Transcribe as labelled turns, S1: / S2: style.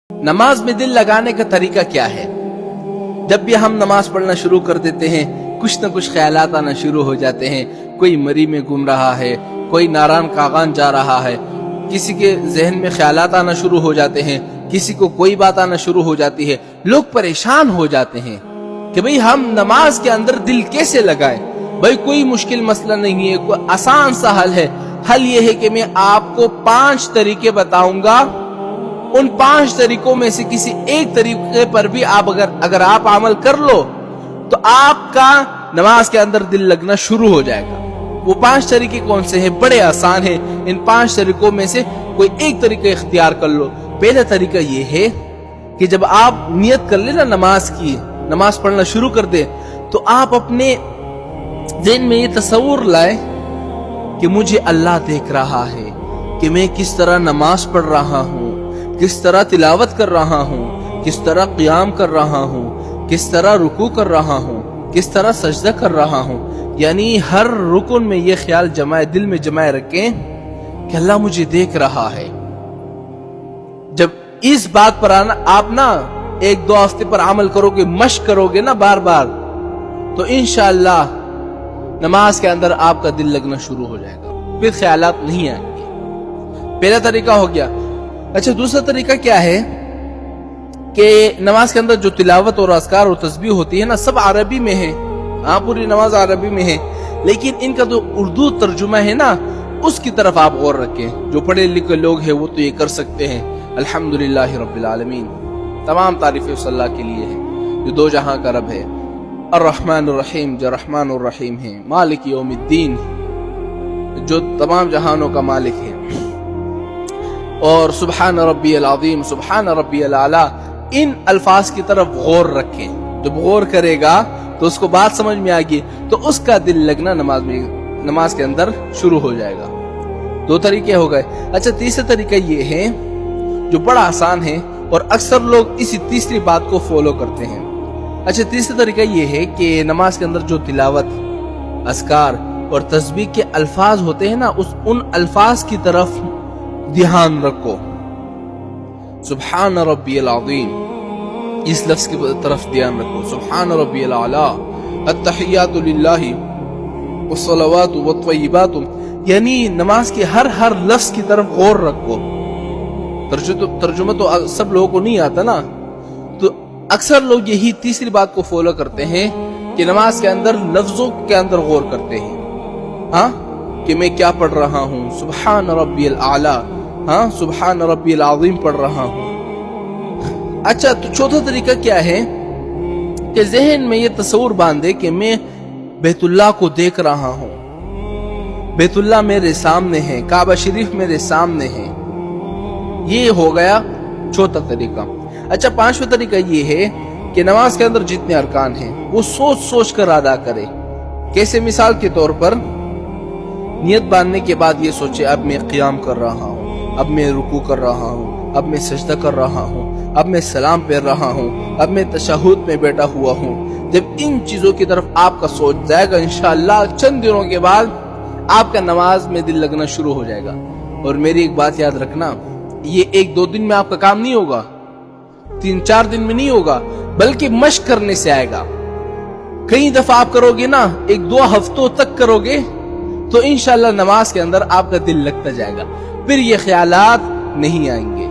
S1: नमाज में दिल लगाने का तरीका क्या है? जब भी हम नमाज पढ़ना शुरू कर देते हैं, कुछ न कुछ ख्यालात आना शुरू हो जाते हैं। कोई मरी में घूम रहा है, कोई नारान कागान जा रहा है, किसी के जहन में ख्यालात आना शुरू हो जाते हैं, किसी को कोई बात आना शुरू हो जाती है। लोग परेशान हो जाते हैं कि भाई हम नमाज के अंदर दिल कैसे लगाएं। भाई कोई मुश्किल मसला नहीं है, कोई आसान सा हल है। हल ये है कि मैं आपको 5 तरीके बताऊंगा, उन 5 तरीकों में से किसी एक तरीके पर भी आप अगर आप अमल कर लो तो आपका नमाज के अंदर दिल लगना शुरू हो जाएगा। वो 5 तरीके कौन से हैं? बड़े आसान हैं। इन 5 तरीकों में से कोई एक तरीका इख्तियार कर लो। पहला तरीका ये है कि जब आप नियत कर लेना नमाज की, नमाज पढ़ना शुरू कर दे, तो आप अपने ज़हन में ये तस्वुर लाए कि मुझे अल्लाह देख रहा है, कि मैं किस तरह नमाज पढ़ रहा हूँ, किस तरह तिलावत कर रहा हूँ, किस तरह क़ियाम कर रहा हूँ, किस तरह रुकू कर रहा हूँ, किस तरह सजदा कर रहा हूँ। यानी हर रुकन में ये ख्याल जमाए, दिल में जमाए रखें कि अल्लाह मुझे देख रहा है। जब इस बात पर आप ना 1-2 हफ्ते पर अमल करोगे, मश्क करोगे ना बार बार, तो इंशाअल्लाह नमाज के अंदर आपका दिल लगना शुरू हो जाएगा, फिर ख्यालात नहीं आएंगे। पहला तरीका हो गया। अच्छा, दूसरा तरीका क्या है कि नमाज के अंदर जो तिलावत और अज़कार और तस्बीह होती है ना, सब अरबी में है। हाँ, पूरी नमाज अरबी में है, लेकिन इनका जो उर्दू तर्जुमा है ना, उसकी तरफ आप गौर रखें। जो पढ़े लिखे लोग हैं वो तो ये कर सकते हैं। अल्हम्दुलिल्लाहि रब्बिल आलमीन, तमाम तारीफ़ें उस अल्लाह के लिए है जो दो जहां का रब है। अर्रहमानुर रहीम, जो रहमानुर रहीम है। मालिक यौमिद्दीन, जो तमाम जहानों का मालिक है। और सुब्हान रब्बियल अज़ीम, सुब्हान रब्बियल आला, इन अल्फाज की तरफ गौर रखें। जब गौर करेगा तो उसको बात समझ में आएगी, तो उसका दिल लगना नमाज के अंदर शुरू हो जाएगा। 2 तरीके हो गए। अच्छा, तीसरा तरीका ये है जो बड़ा आसान है और अक्सर लोग इसी तीसरी बात को फॉलो करते हैं। अच्छा, तीसरा तरीका ये है कि नमाज के अंदर जो तिलावत, अज़कार और तस्बीह के अल्फाज होते हैं ना, उन अल्फाज की तरफ ध्यान रखो। सुब्हान रब्बियल अज़ीम, इस लफ्ज़ की तरफ ध्यान रखो। सुब्हान रब्बियल आला, अत्तहियातु लिल्लाहि वस्सलावातु वत्तय्यिबातु, यानी नमाज के हर लफ्ज़ की तरफ गौर रखो। तर्जुमा तो सब लोगों को नहीं आता ना, तो अक्सर लोग यही तीसरी बात को फॉलो करते हैं कि नमाज के अंदर लफ्जों के अंदर गौर करते हैं। हाँ, कि मैं क्या पढ़ रहा हूँ, सुब्हान रब्बियल आला, हाँ सुब्हान रब्बियल अज़ीम पढ़ रहा हूँ। अच्छा, तो चौथा तरीका क्या है कि ज़हन में ये तस्वुर बांधे कि मैं बैतुल्लाह को देख रहा हूँ, बैतुल्लाह मेरे सामने है, काबा शरीफ मेरे सामने है। ये हो गया चौथा तरीका। अच्छा, 5वां तरीका ये है कि नमाज के अंदर जितने अरकान हैं वो सोच सोच कर अदा करे। कैसे? मिसाल के तौर पर नियत बांधने के बाद ये सोचे, अब मैं क़ियाम कर रहा हूँ, अब मैं रुकू कर रहा हूँ, अब मैं सजदा कर रहा हूँ, अब मैं सलाम पढ़ रहा हूँ, अब मैं तशहुद में बैठा हुआ हूँ। जब इन चीजों की तरफ आपका सोच जाएगा, इंशाअल्लाह चंद दिनों के बाद आपका नमाज में दिल लगना शुरू हो जाएगा। और मेरी एक बात याद रखना, ये 1-2 दिन में आपका काम नहीं होगा, 3-4 दिन में नहीं होगा, बल्कि मश्क करने से आएगा। कई दफा आप करोगे ना, 1-2 हफ्तों तक करोगे, तो इंशाअल्लाह नमाज के अंदर आपका दिल लगता जाएगा, फिर ये ख्यालात नहीं आएंगे।